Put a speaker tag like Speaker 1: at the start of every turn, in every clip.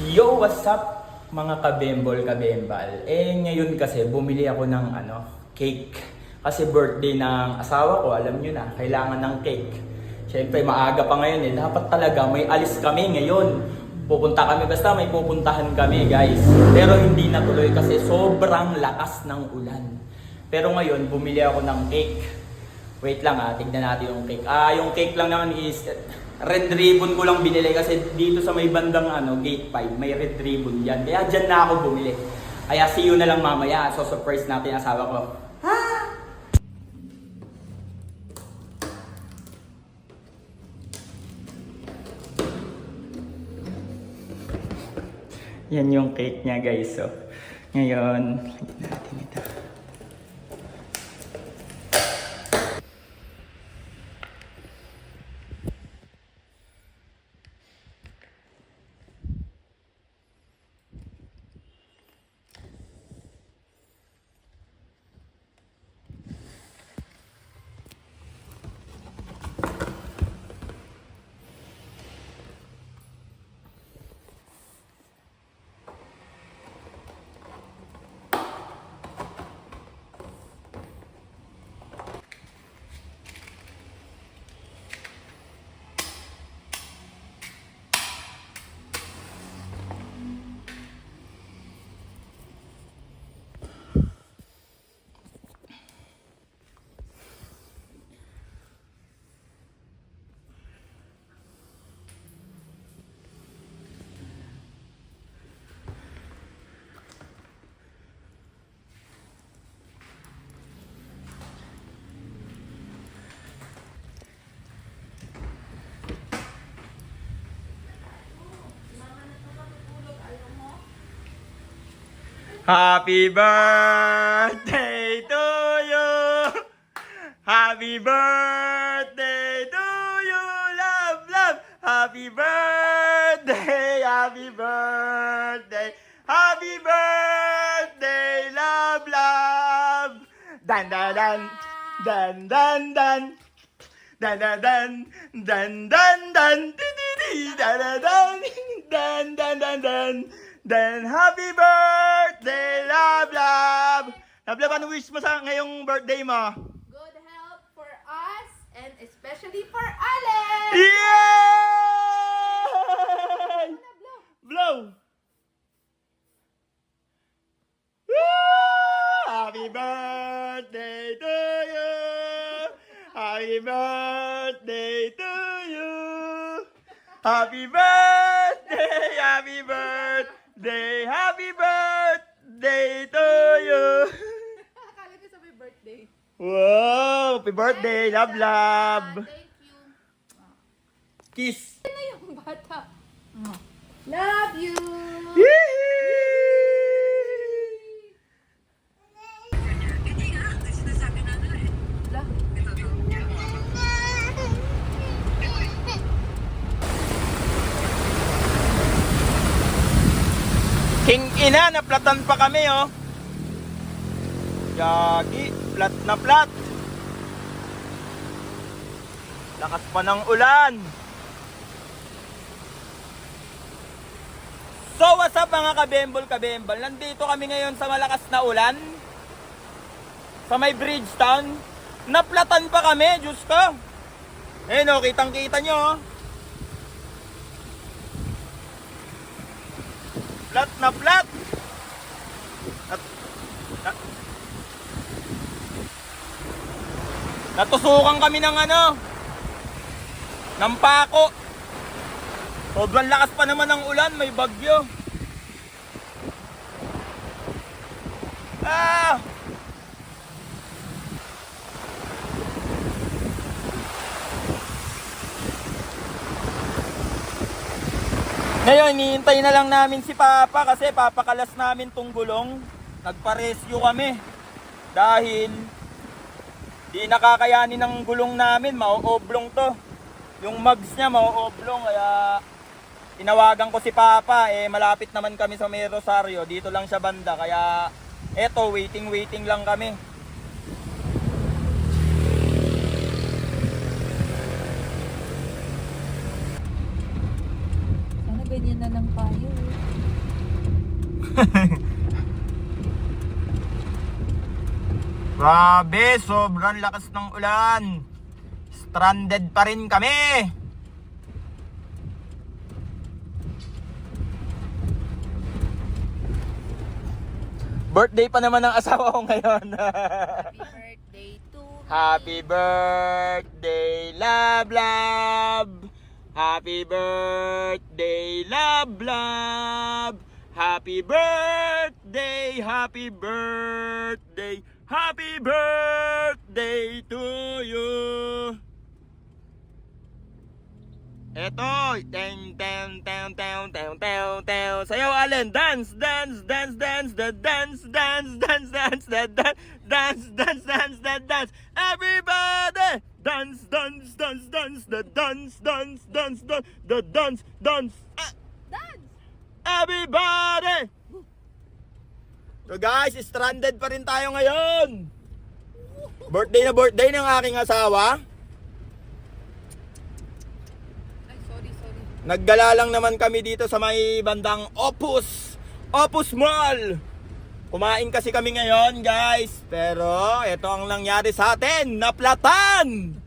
Speaker 1: Yo, what's up mga kabembol, kabembal? Ngayon kasi bumili ako ng cake. Kasi birthday ng asawa ko, alam nyo na, kailangan ng cake. Siyempre, maaga pa ngayon Dapat talaga may alis kami ngayon. Pupunta kami, basta may pupuntahan kami guys. Pero hindi natuloy kasi sobrang lakas ng ulan. Pero ngayon, bumili ako ng cake. Wait lang tignan natin yung cake. Yung cake lang naman is red ribbon ko lang binili kasi dito sa may bandang gate 5 may red ribbon yan. Kaya dyan na ako bumili. Kaya see you na lang mamaya. So surprise natin asawa ko. Yan yung cake niya guys. So ngayon, lagyan natin ito. Happy birthday to you. Happy birthday to you, love, love. Happy birthday, happy birthday. Happy birthday, love, love. Dan dan dan dan dan dan. Dan dan dan dan dan dan dan dan dan dan dan dan. Then, happy birthday, love, love! Love, love, ano wish mo sa ngayong birthday mo?
Speaker 2: Good health for us and especially for Alex!
Speaker 1: Yay! Blow! Woo! Happy birthday to you! Happy birthday to you! Happy birthday! Happy birthday! Happy birthday to you!
Speaker 2: Akala ko sabay birthday.
Speaker 1: Wow! Happy birthday! Love, love!
Speaker 2: Thank you.
Speaker 1: Kiss!
Speaker 2: Sino yung bata? Love you!
Speaker 1: King ina, naplatan pa kami oh. Yagi, plat na plat. Lakas pa ng ulan. So what's up mga kabembol, kabembol? Nandito kami ngayon sa malakas na ulan. Sa may Bridgetown. Naplatan pa kami, Diyos ko. Oh, kitang kita nyo oh. Plat na plat. Natusukan kami ng ng pako. Sobrang lakas pa naman ng ulan, may bagyo. Ngayon, hinihintay na lang namin si Papa kasi papakalas namin tong gulong. Nagpa-rescue kami. Dahil di nakakayanin ng gulong namin, mauoblong to. Yung mugs niya mauoblong, kaya tinawagan ko si Papa. Malapit naman kami sa May Rosario, dito lang siya banda. Kaya eto, waiting lang kami.
Speaker 2: Sana ganyan na lang tayo.
Speaker 1: Grabe, sobrang lakas ng ulan. Stranded pa rin kami. Birthday pa naman ng asawa ko ngayon.
Speaker 2: Happy birthday to me.
Speaker 1: Happy birthday, love, love. Happy birthday, love, love. Happy birthday, happy birthday, happy birthday to you. Eto, teng teng teng teng teng teng teng. Sayaw Allen, dance, dance, dance, dance, the dance, dance, dance, dance, the dance, dance, dance, dance, the dance. Everybody, dance, dance, dance, dance, the dance, dance, dance, dance, the dance, dance.
Speaker 2: Dance!
Speaker 1: Everybody! So guys, stranded pa rin tayo ngayon. Birthday na birthday ng aking asawa.
Speaker 2: Ay, sorry.
Speaker 1: Naggala lang naman kami dito sa may bandang Opus Mall. Kumain kasi kami ngayon, guys. Pero ito ang nangyari sa atin, naplatan.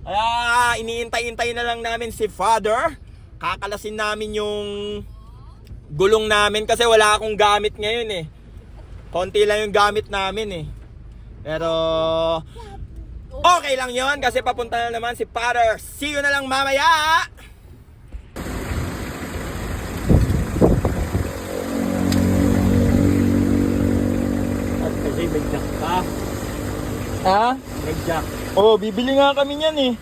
Speaker 1: Kaya iniintay-intay na lang namin si Father. Kakalasin namin yung gulong namin kasi wala akong gamit ngayon eh. Konti lang yung gamit namin eh. Pero okay lang yon kasi papunta na naman si Father. See you na lang mamaya.
Speaker 3: Kasi may jack ka.
Speaker 1: Ha?
Speaker 3: May jack.
Speaker 1: Oh, bibili nga kami niyan eh.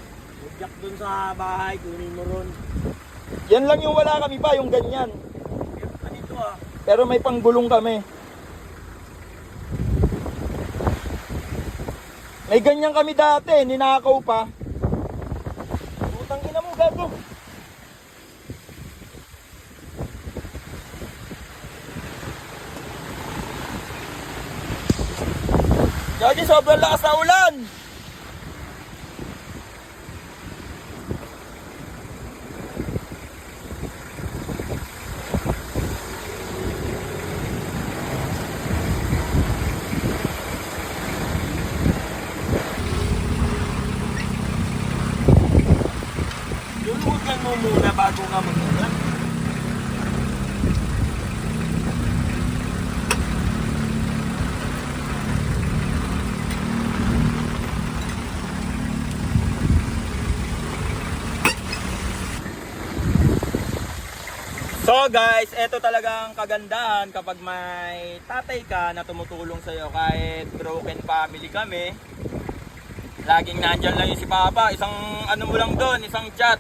Speaker 3: May jack dun sa bahay. Kunin mo ron.
Speaker 1: Yan lang yung wala kami pa, yung ganyan.
Speaker 3: Meron pa dito ah.
Speaker 1: Pero may panggulong kami. May ganyan kami dati, ninakaw pa. Putang ina mo, gago. Gagi, sobrang lakas na ulan. Luluhugan mo muna bago nga mag-ulan. So guys, ito talagang kagandahan kapag may tatay ka na tumutulong sa'yo kahit broken family kami. Laging nandyan lang yung si Papa, isang ano mo lang doon, isang chat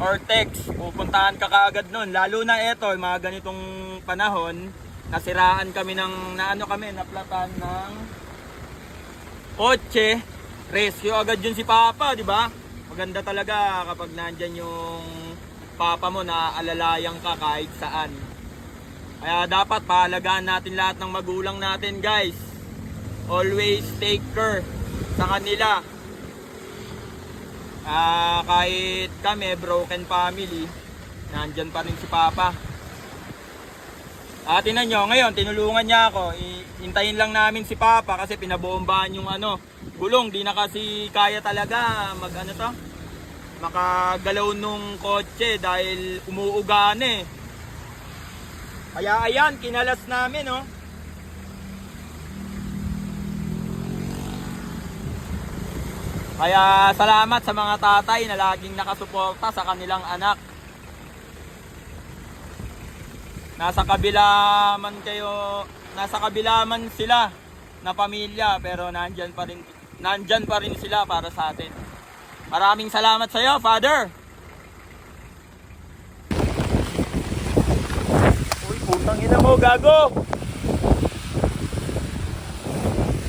Speaker 1: or text, pupuntahan ka kaagad nun. Lalo na ito, mga ganitong panahon, nasiraan kami naplatan ng kotse, rescue agad yun si Papa, di ba? Maganda talaga kapag nandyan yung Papa mo na alalayang ka kahit saan. Kaya dapat pahalagahan natin lahat ng magulang natin, guys. Always take care sa kanila. Kahit kami, broken family, nandyan pa rin si Papa. Tinan nyo, ngayon, tinulungan niya ako. Hintayin lang namin si Papa kasi pinabombahan yung gulong. Di na kasi kaya talaga makagalaw nung kotse dahil umuugan eh. Kaya ayan, kinalas namin oh. Kaya salamat sa mga tatay na laging nakasuporta sa kanilang anak. Nasa kabila man sila na pamilya pero nandyan pa rin sila para sa atin. Maraming salamat sa iyo, Father. Uy, putang ina mo, gago.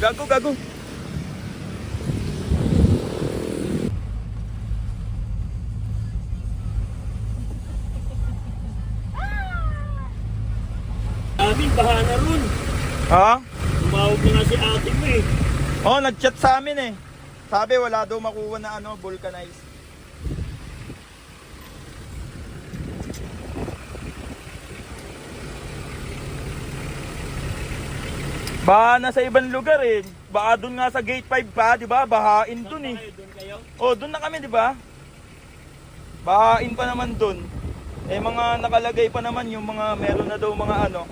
Speaker 1: Gago.
Speaker 3: Sabi, baha na ron.
Speaker 1: Ha?
Speaker 3: Tumawag na nga si ate mo eh.
Speaker 1: Oh, nag-chat sa amin eh. Sabi wala daw makuha na vulcanized. Baha na sa ibang lugar eh. Baka doon nga sa gate 5 pa, di ba? Bahain doon eh.
Speaker 3: Doon kayo?
Speaker 1: Oh, doon na kami, di ba? Bahain pa naman doon. Eh mga nakalagay pa naman yung mga meron na daw mga ano.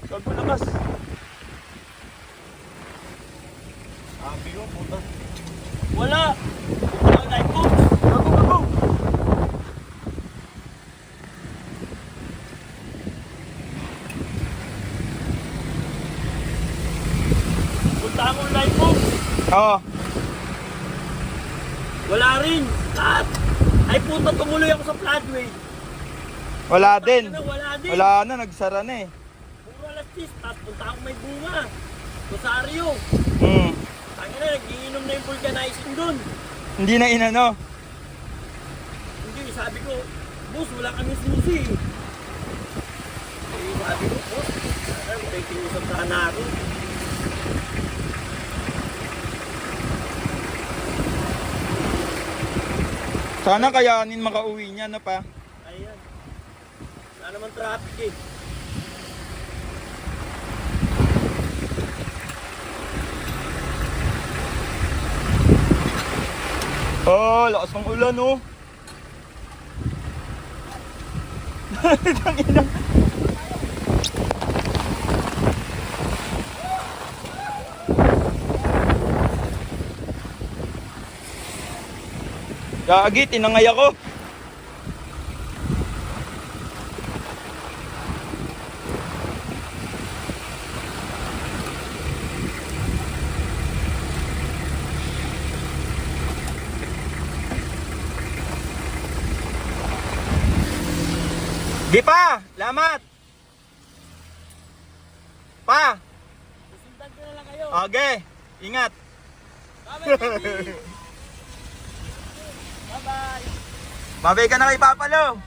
Speaker 1: Sag mo lakas.
Speaker 3: Sabi ko, puta. Wala! Wala tayo po!
Speaker 1: Go, go, go!
Speaker 3: Punta akong live po!
Speaker 1: Oo.
Speaker 3: Wala rin! At! Ay puta, tumuloy ako sa floodway.
Speaker 1: Wala din.
Speaker 3: Wala din.
Speaker 1: Wala na, nagsara na eh.
Speaker 3: Puro alas 10, tapos punta akong may bunga. Rosario.
Speaker 1: Hmm.
Speaker 3: Tangin na, nagiinom na yung vulcanizing dun.
Speaker 1: Hindi na inano.
Speaker 3: Hindi, sabi ko, boss, wala kami susi. Eh, sabi ko, boss, may tinusap sana ako.
Speaker 1: Sana kayanin makauwi niya na pa.
Speaker 3: Ayan. Wala naman traffic eh.
Speaker 1: Oh, lakas ng ulan oh. Tangina. Gagi, tinangay ako. Di pa, lamat. Pa.
Speaker 3: Susundan ko na lang kayo.
Speaker 1: Okay, ingat.
Speaker 3: Bye-bye, baby. Bye-bye.
Speaker 1: Mabay ka na kay Papa Lo.